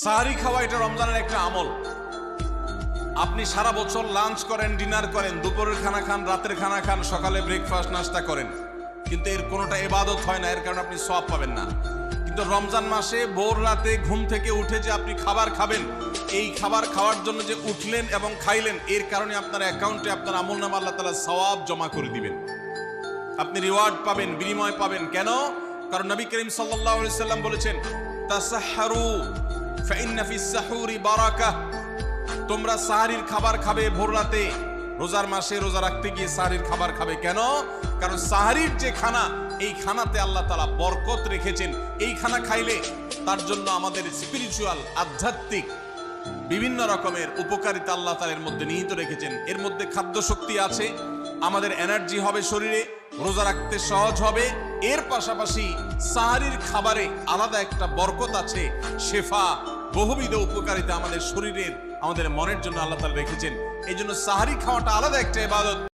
সাহারি খাওয়া এটা রমজানের একটা আমল। আপনি সারা বছর লাঞ্চ করেন, ডিনার করেন, দুপুরের খানা খান, রাতের খানা খান, সকালে ব্রেকফাস্ট নাস্তা করেন, কিন্তু এর কোনোটা ইবাদত হয় না, এর কারণে আপনি সওয়াব পাবেন না। কিন্তু রমজান মাসে ভোর রাতে ঘুম থেকে উঠে যে আপনি খাবার খাবেন, এই খাবার খাওয়ার জন্য যে উঠলেন এবং খাইলেন, এর কারণে আপনার অ্যাকাউন্টে আপনার আমলনামা আল্লাহ তাআলা সওয়াব জমা করে দিবেন, আপনি রিওয়ার্ড পাবেন, বিনিময় পাবেন। কেন? কারণ নবী করিম সাল্লাল্লাহু আলাইহি সাল্লাম বলেছেন, তাসাহহারু ফাইন্না ফিস সাহুরি বারাকাহ। তোমরা সাহারির খাবার খাবে ভোর রাতে, রোজার মাসে রোজা রাখতে গিয়ে সাহারির খাবার খাবে। কেন? কারণ সাহারির যে খানা, এই খানাতে আল্লাহ তাআলা বরকত রেখেছেন। এই খানা খাইলে তার জন্য আমাদের স্পিরিচুয়াল, আধ্যাত্মিক বিভিন্ন রকমের উপকারিতা আল্লাহ তাআলা এর মধ্যে নিহিত রেখেছেন। এর মধ্যে খাদ্য শক্তি আছে, আমাদের এনার্জি হবে শরীরে, রোজা রাখতে সহজ হবে। এর পাশাপাশি সাহারির খাবারে আলাদা একটা বরকত আছে, শেফা, বহুবিধ উপকারিতা আমাদের শরীরের, আমাদের মনের জন্য আল্লাহ তাআলা রেখেছেন। এই জন্য সাহারি খাওয়াটা আলাদা একটা ইবাদত।